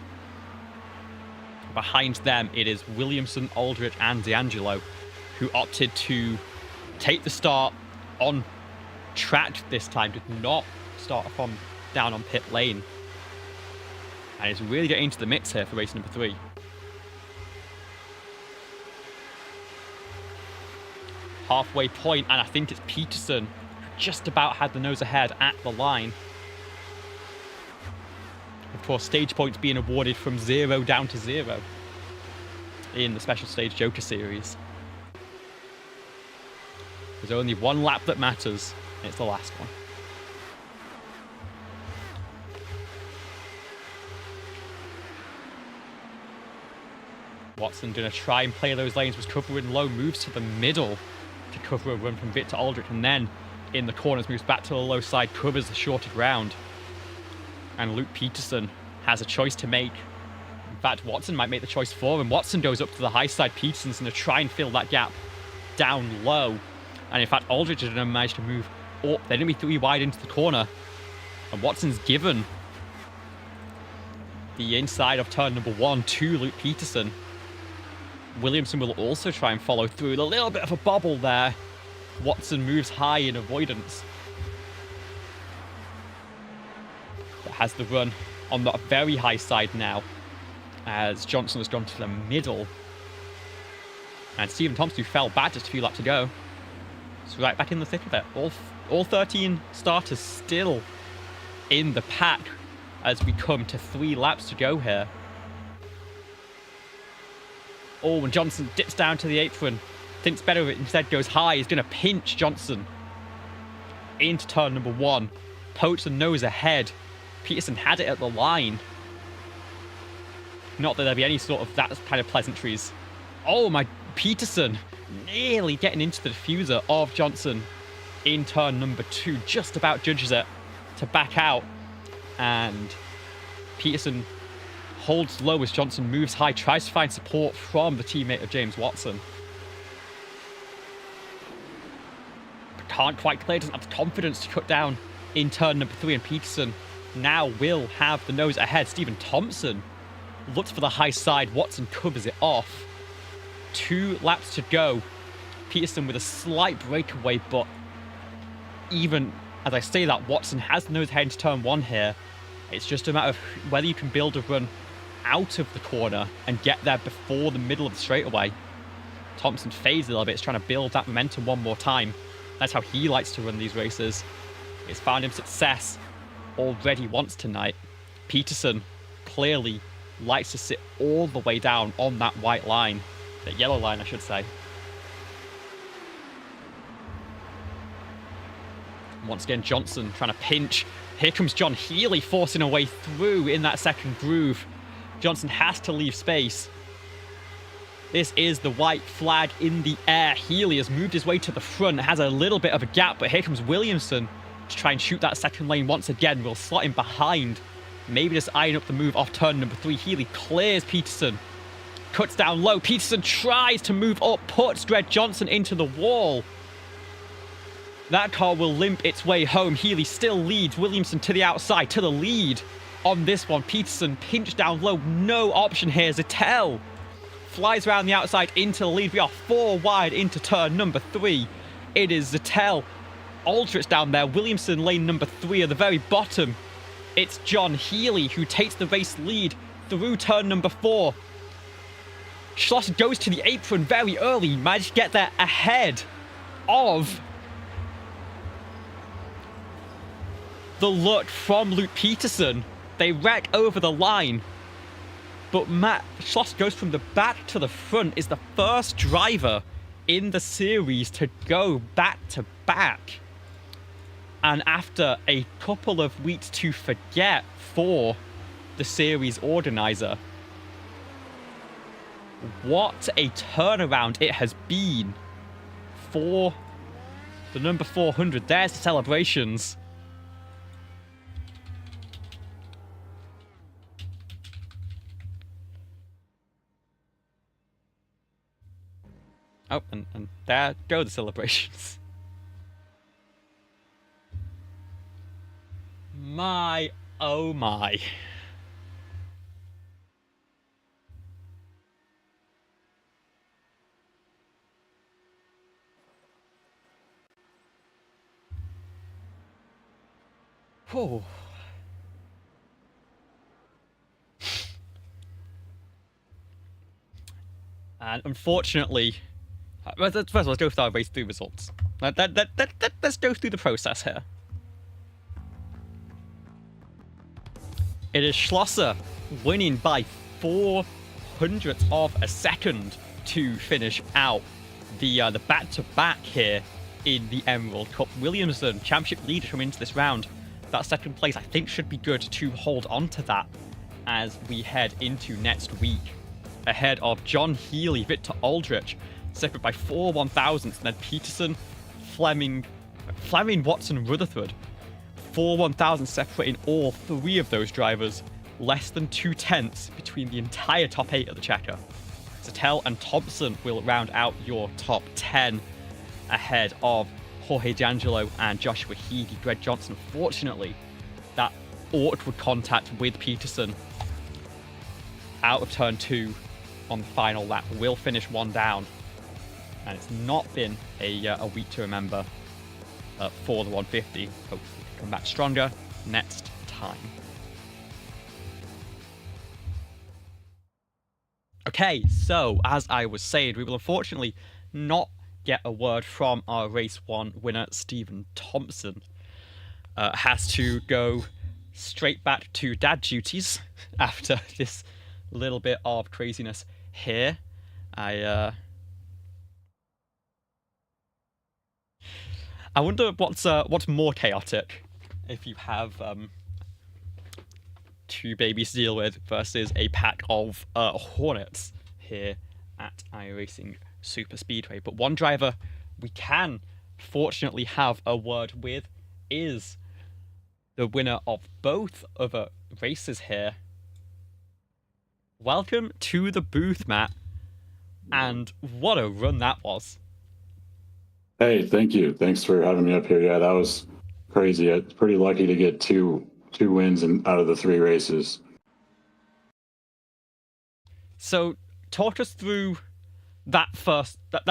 Behind them, it is Williamson, Aldrich, and D'Angelo, who opted to take the start on track this time, did not start from down on pit lane. And is really getting into the mix here for race number 3. Halfway point, and I think it's Peterson who just about had the nose ahead at the line. Of course, stage points being awarded from 0 down to 0 in the Special Stage Joker Series. There's only one lap that matters, and it's the last one. Watson going to try and play those lanes, was covering low, moves to the middle to cover a run from Victor Aldrich, and then in the corners moves back to the low side, covers the shorted round. And Luke Peterson has a choice to make. In fact, Watson might make the choice for him. Watson goes up to the high side. Peterson's going to try and fill that gap down low. And in fact, Aldrich has managed to move up. They're going to be 3 wide into the corner. And Watson's given the inside of turn number 1 to Luke Peterson. Williamson will also try and follow through. A little bit of a bobble there. Watson moves high in avoidance. But has the run on the very high side now, as Johnson has gone to the middle. And Stephen Thompson, who fell back just a few laps to go, is right back in the thick of it. All 13 starters still in the pack as we come to 3 laps to go here. Oh, and Johnson dips down to the apron. Thinks better of it, instead goes high. He's going to pinch Johnson into turn number 1. Pokes the nose ahead. Peterson had it at the line. Not that there'd be any sort of that kind of pleasantries. Oh my, Peterson nearly getting into the diffuser of Johnson in turn number 2. Just about judges it to back out. And Peterson holds low as Johnson moves high, tries to find support from the teammate of James Watson. But can't quite clear, doesn't have the confidence to cut down in turn number 3, and Peterson now will have the nose ahead. Stephen Thompson looks for the high side. Watson covers it off. 2 laps to go. Peterson with a slight breakaway, but even as I say that, Watson has the nose ahead into turn 1 here. It's just a matter of whether you can build a run out of the corner and get there before the middle of the straightaway. Thompson fades a little bit. He's trying to build that momentum one more time. That's how he likes to run these races. It's found him success already once tonight. Peterson clearly likes to sit all the way down on that white line. The yellow line, I should say. Once again, Johnson trying to pinch. Here comes John Healy forcing a way through in that second groove. Johnson has to leave space. This is the white flag in the air. Healy has moved his way to the front, has a little bit of a gap, but here comes Williamson to try and shoot that second lane once again. We'll slot him behind. Maybe just eyeing up the move off turn number 3. Healy clears Peterson. Cuts down low. Peterson tries to move up, puts Dred Johnson into the wall. That car will limp its way home. Healy still leads. Williamson to the outside, to the lead on this one. Peterson pinched down low. No option here. Zettel flies around the outside into the lead. We are 4 wide into turn number 3. It is Zettel. Aldrich down there. Williamson lane number 3 at the very bottom. It's John Healy who takes the race lead through turn number 4. Schlosser goes to the apron very early. Managed to get there ahead of the look from Luke Peterson. They wreck over the line. But Matt Schlosser goes from the back to the front, is the first driver in the series to go back to back. And after a couple of weeks to forget for the series organizer, what a turnaround it has been for the number 400. There's the celebrations. Oh, and there go the celebrations. My, oh my. Whew. And unfortunately, first of all, let's go through our race 3 results. Let's go through the process here. It is Schlosser winning by 0.04 of a second to finish out the back-to-back here in the Emerald Cup. Williamson, championship leader coming into this round. That second place, I think, should be good to hold on to that as we head into next week. ahead of John Healy, Victor Aldrich, separated by 4 1,000s, and then Peterson, Fleming, Watson, Rutherford. 4 1,000 separating all 3 of those drivers, less than 2/10 between the entire top 8 of the checker. Sattel and Thompson will round out your top 10 ahead of Jorge D'Angelo and Joshua Heedy. Greg Johnson, fortunately, that awkward contact with Peterson out of turn 2 on the final lap will finish 1 down. And it's not been a week to remember for the 150. Hopefully we can come back stronger next time. Okay, so as I was saying, we will unfortunately not get a word from our race 1 winner, Stephen Thompson. Has to go straight back to dad duties after this little bit of craziness here. I wonder what's more chaotic, if you have 2 babies to deal with versus a pack of hornets here at iRacing Super Speedway. But one driver we can fortunately have a word with is the winner of both other races here. Welcome to the booth, Matt. And what a run that was. Hey, thank you. Thanks for having me up here. Yeah, that was crazy. I'm pretty lucky to get two wins out of the 3 races. So talk us through that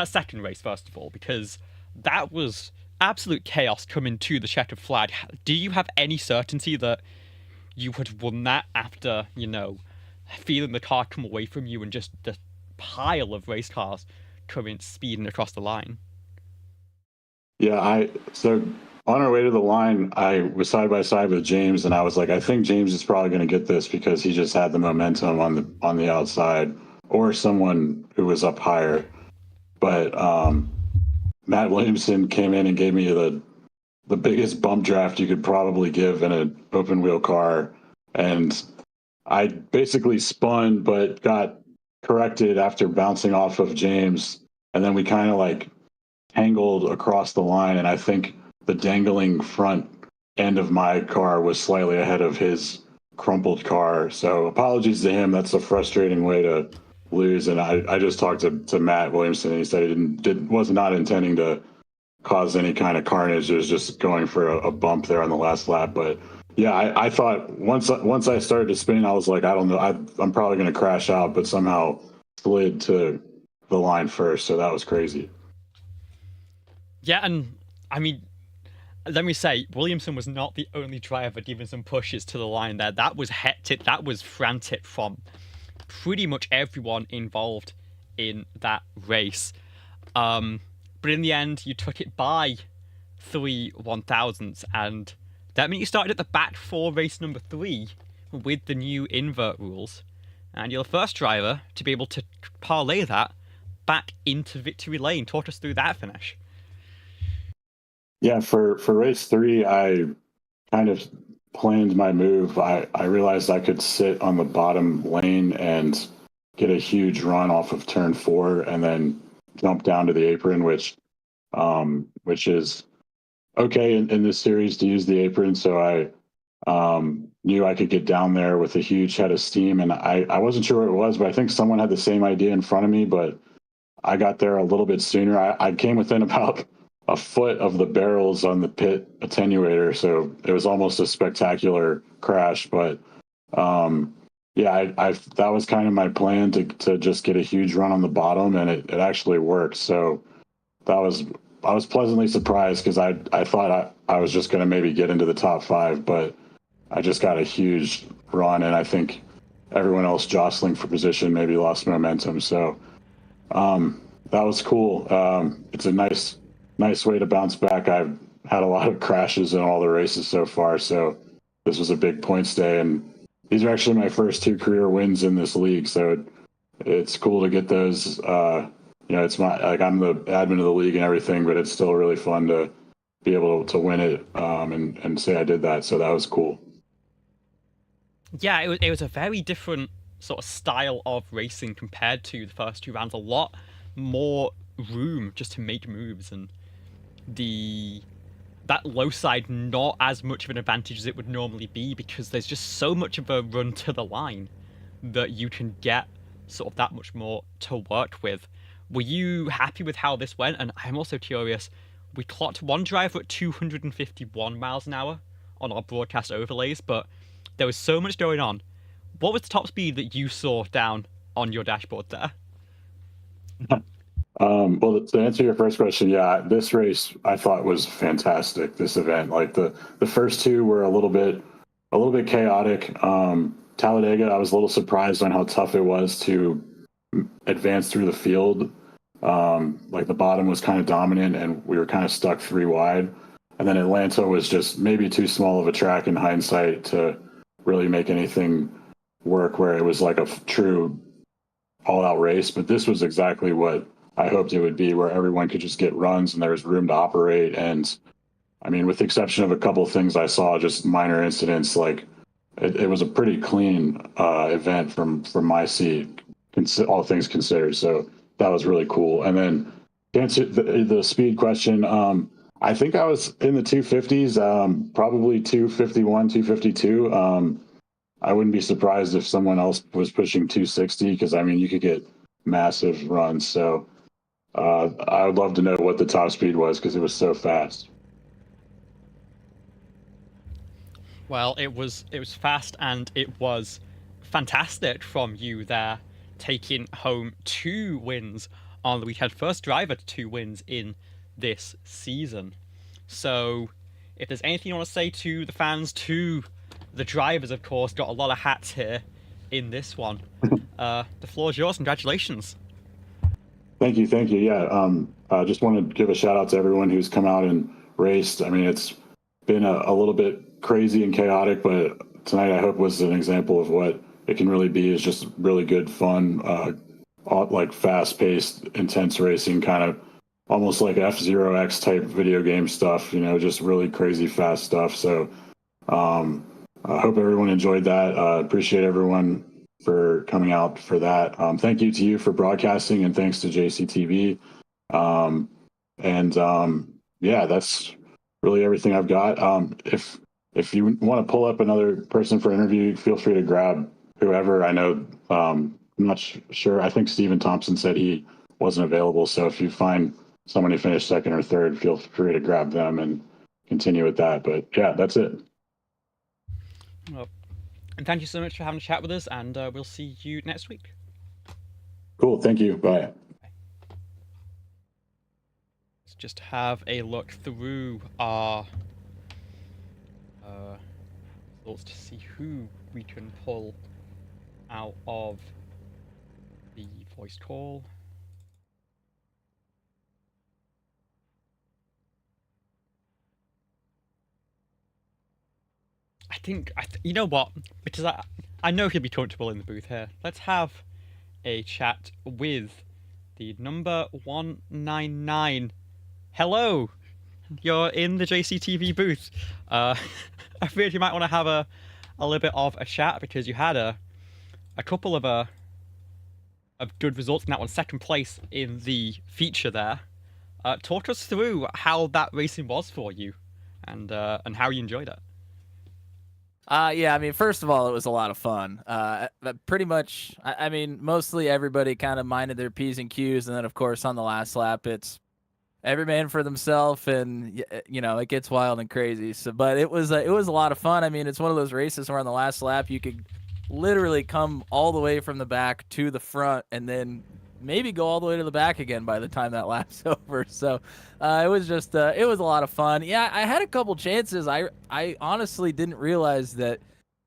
second race first of all, because that was absolute chaos coming to the checkered flag. Do you have any certainty that you had won that after, feeling the car come away from you and just the pile of race cars coming speeding across the line? Yeah, so on our way to the line, I was side by side with James, and I was like, I think James is probably going to get this because he just had the momentum on the outside, or someone who was up higher. But Matt Williamson came in and gave me the biggest bump draft you could probably give in an open wheel car, and I basically spun but got corrected after bouncing off of James, and then we kind of like tangled across the line, and I think the dangling front end of my car was slightly ahead of his crumpled car. So apologies to him. That's a frustrating way to lose. And I just talked to Matt Williamson, and he said he was not intending to cause any kind of carnage. It was just going for a bump there on the last lap. But yeah, I thought once I started to spin, I was like, I don't know, I'm probably going to crash out, but somehow slid to the line first. So that was crazy. Yeah, and I mean, let me say, Williamson was not the only driver giving some pushes to the line there. That was hectic, that was frantic from pretty much everyone involved in that race. But in the end, you took it by 3 1,000s, and that meant you started at the back for race number 3 with the new invert rules. And you're the first driver to be able to parlay that back into victory lane. Talk us through that finish. Yeah, for race 3, I kind of planned my move. I realized I could sit on the bottom lane and get a huge run off of turn 4 and then jump down to the apron, which is okay in this series to use the apron. So I knew I could get down there with a huge head of steam, and I wasn't sure what it was, but I think someone had the same idea in front of me, but I got there a little bit sooner. I came within about a foot of the barrels on the pit attenuator, so it was almost a spectacular crash. But yeah, that was kind of my plan to just get a huge run on the bottom, and it actually worked. So I was pleasantly surprised because I thought I was just going to maybe get into the top 5, but I just got a huge run, and I think everyone else jostling for position maybe lost momentum. So that was cool. It's a nice way to bounce back. I've had a lot of crashes in all the races so far, so this was a big points day, and these are actually my first 2 career wins in this league, so it's cool to get those. It's I'm the admin of the league and everything, but it's still really fun to be able to win it and say I did that, so that was cool. Yeah, it was a very different sort of style of racing compared to the first two rounds. A lot more room just to make moves, and the that low side not as much of an advantage as it would normally be because there's just so much of a run to the line that you can get sort of that much more to work with. Were you happy with how this went? And I'm also curious, we clocked one driver at 251 miles an hour on our broadcast overlays, but there was so much going on. What was the top speed that you saw down on your dashboard there? Well, to answer your first question, yeah, this race I thought was fantastic. This event, like the first two were a little bit chaotic. Talladega, I was a little surprised on how tough it was to advance through the field. Like the bottom was kind of dominant, and we were kind of stuck three wide. And then Atlanta was just maybe too small of a track in hindsight to really make anything work, where it was like a true all-out race. But this was exactly what I hoped it would be, where everyone could just get runs and there was room to operate. And I mean, with the exception of a couple of things I saw, just minor incidents, like it was a pretty clean event from my seat, all things considered. So that was really cool. And then to answer the speed question, I think I was in the 250s, probably 251, 252. I wouldn't be surprised if someone else was pushing 260, because I mean, you could get massive runs. So I would love to know what the top speed was, because it was so fast. Well, it was fast, and it was fantastic from you there, taking home 2 wins on the weekend. First driver to 2 wins in this season. So, if there's anything you want to say to the fans, to the drivers, of course, got a lot of hats here in this one. The floor is yours. Congratulations. Thank you. Yeah, I just want to give a shout out to everyone who's come out and raced. I mean, it's been a little bit crazy and chaotic, but tonight I hope was an example of what it can really be, is just really good fun, like fast-paced, intense racing, kind of almost like F-Zero X type video game stuff, just really crazy fast stuff. So I hope everyone enjoyed that. Appreciate everyone for coming out for that. Thank you to you for broadcasting, and thanks to JCTV. Yeah, that's really everything I've got. If you want to pull up another person for interview, feel free to grab whoever. I know, I'm not sure. I think Stephen Thompson said he wasn't available. So if you find someone who finished second or third, feel free to grab them and continue with that. But yeah, that's it. Well, and thank you so much for having a chat with us, and we'll see you next week. Cool. Thank you. Bye. Let's just have a look through our results to see who we can pull out of the voice call. You know what? Because I know he'll be comfortable in the booth here. Let's have a chat with the number 199. Hello, you're in the JCTV booth. I figured you might want to have a little bit of a chat, because you had a couple of good results in that one, second place in the feature there. Talk us through how that racing was for you, and how you enjoyed it. Yeah, I mean, first of all, it was a lot of fun. Pretty much, I mean, mostly everybody kind of minded their P's and Q's, and then, of course, on the last lap, it's every man for themselves, and, it gets wild and crazy. So, but it was a lot of fun. I mean, it's one of those races where on the last lap, you could literally come all the way from the back to the front, and then maybe go all the way to the back again by the time that lap's over. So it was just it was a lot of fun. Yeah, I had a couple chances. I honestly didn't realize that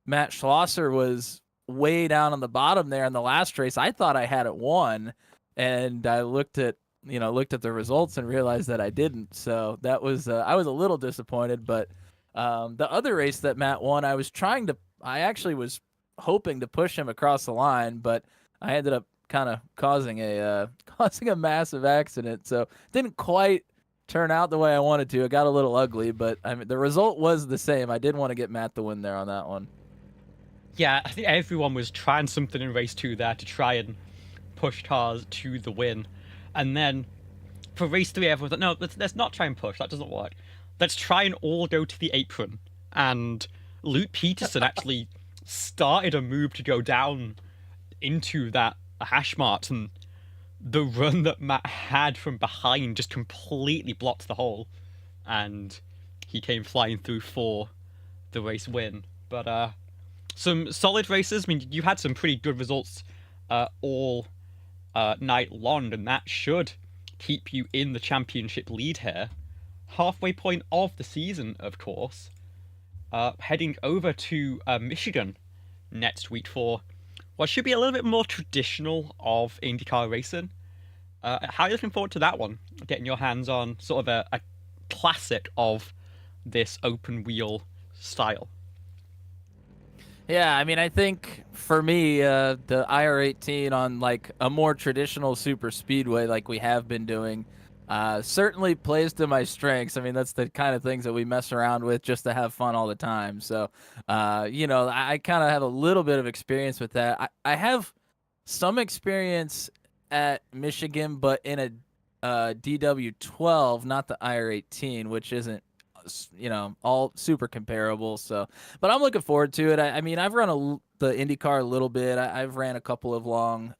Matt Schlosser was way down on the bottom there in the last race. I thought I had it won, and I looked at the results and realized that I didn't. So that was I was a little disappointed. But the other race that Matt won, I actually was hoping to push him across the line, but I ended up kind of causing a massive accident, so it didn't quite turn out the way I wanted to. It got a little ugly, but I mean, the result was the same. I did want to get Matt the win there on that one. Yeah, I think everyone was trying something in race 2 there to try and push cars to the win. And then for race 3, everyone's like, no, let's not try and push. That doesn't work. Let's try and all go to the apron. And Luke Peterson actually started a move to go down into that hash mark, and the run that Matt had from behind just completely blocked the hole, and he came flying through for the race win. But some solid races. I mean, you had some pretty good results all night long, and that should keep you in the championship lead here. Halfway point of the season, of course. Heading over to Michigan next week for what should be a little bit more traditional of IndyCar racing. How are you looking forward to that one? Getting your hands on sort of a classic of this open wheel style. Yeah, I mean, I think for me, the IR18 on like a more traditional super speedway like we have been doing certainly plays to my strengths. I mean, that's the kind of things that we mess around with just to have fun all the time. So, I kind of have a little bit of experience with that. I have some experience at Michigan, but in a DW12, not the IR18, which isn't all super comparable. So, but I'm looking forward to it. I mean, I've run the IndyCar a little bit. I've ran a couple of long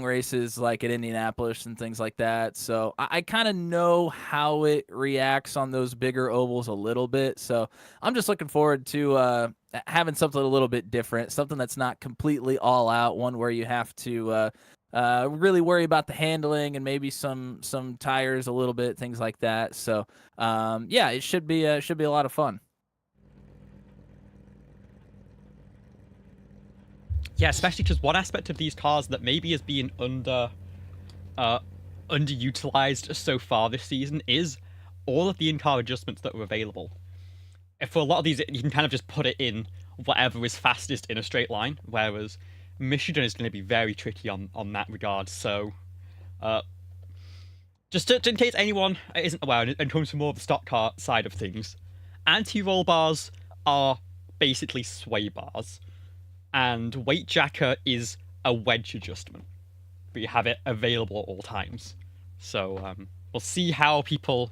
races like at Indianapolis and things like that. So I kind of know how it reacts on those bigger ovals a little bit. So I'm just looking forward to having something a little bit different, something that's not completely all out, one where you have to really worry about the handling and maybe some tires a little bit, things like that. So yeah, it should be a lot of fun. Yeah, especially because one aspect of these cars that maybe is being underutilized so far this season is all of the in-car adjustments that are available. If for a lot of these, you can kind of just put it in whatever is fastest in a straight line, whereas Michigan is going to be very tricky on that regard. So, just in case anyone isn't aware and comes from more of the stock car side of things, anti-roll bars are basically sway bars, and weight jacker is a wedge adjustment, but you have it available at all times. So we'll see how people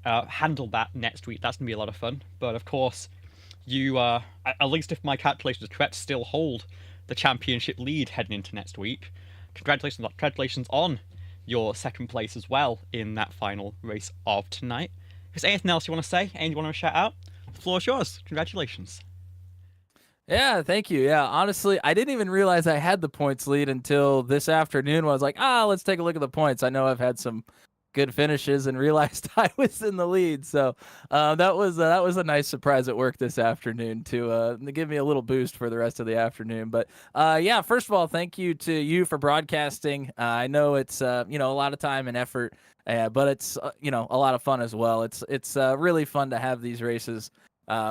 handle that next week. That's going to be a lot of fun. But of course, you, at least if my calculations are correct, still hold the championship lead heading into next week. Congratulations on your second place as well in that final race of tonight. Is there anything else you want to say? Anything you want to shout out? The floor is yours. Congratulations. Yeah, thank you. Yeah, honestly, I didn't even realize I had the points lead until this afternoon when I was like, let's take a look at the points. I know I've had some good finishes and realized I was in the lead. So that was a nice surprise at work this afternoon to give me a little boost for the rest of the afternoon. But yeah, first of all, thank you to you for broadcasting. I know it's a lot of time and effort, but it's a lot of fun as well. It's really fun to have these races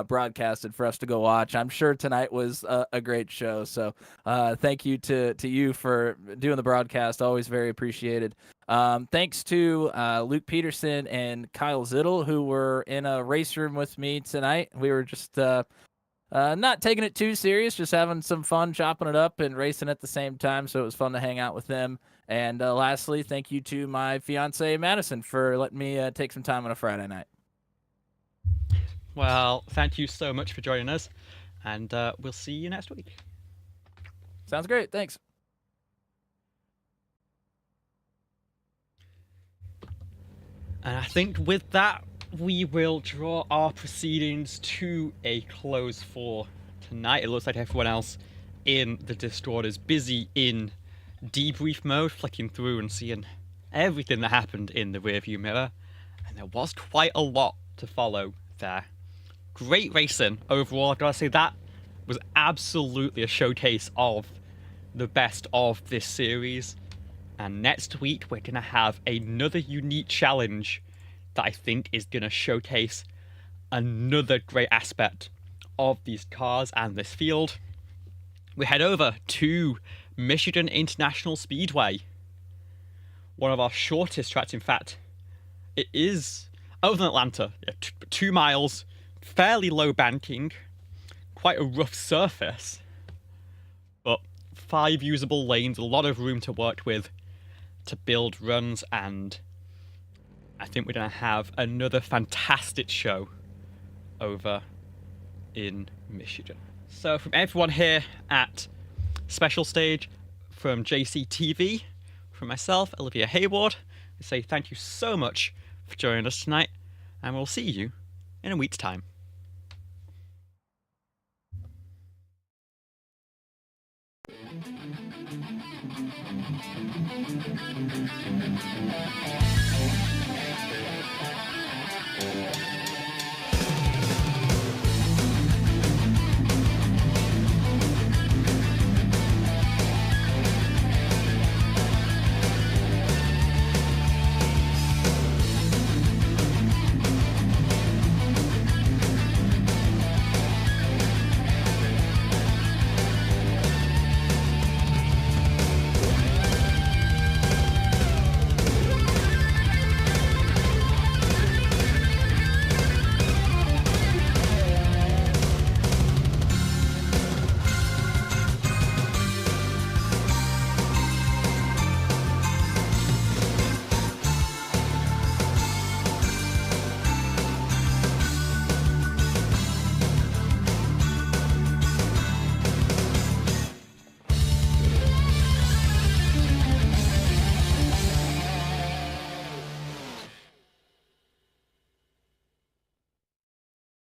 broadcasted for us to go watch. I'm sure tonight was a great show. So thank you to you for doing the broadcast. Always very appreciated. Thanks to Luke Peterson and Kyle Zittel, who were in a race room with me tonight. We were just not taking it too serious, just having some fun, chopping it up and racing at the same time. So it was fun to hang out with them. And lastly, thank you to my fiance Madison for letting me take some time on a Friday night. Well, thank you so much for joining us, and we'll see you next week. Sounds great. Thanks. And I think with that, we will draw our proceedings to a close for tonight. It looks like everyone else in the Discord is busy in debrief mode, flicking through and seeing everything that happened in the rearview mirror. And there was quite a lot to follow there. Great racing overall. I've got to say that was absolutely a showcase of the best of this series. And next week, we're going to have another unique challenge that I think is going to showcase another great aspect of these cars and this field. We head over to Michigan International Speedway. One of our shortest tracks, in fact. It is, other than Atlanta, 2 miles, fairly low banking, quite a rough surface, but 5 usable lanes, a lot of room to work with to build runs, and I think we're going to have another fantastic show over in Michigan. So from everyone here at Special Stage, from JCTV, from myself, Olivia Hayward, I say thank you so much for joining us tonight, and we'll see you in a week's time.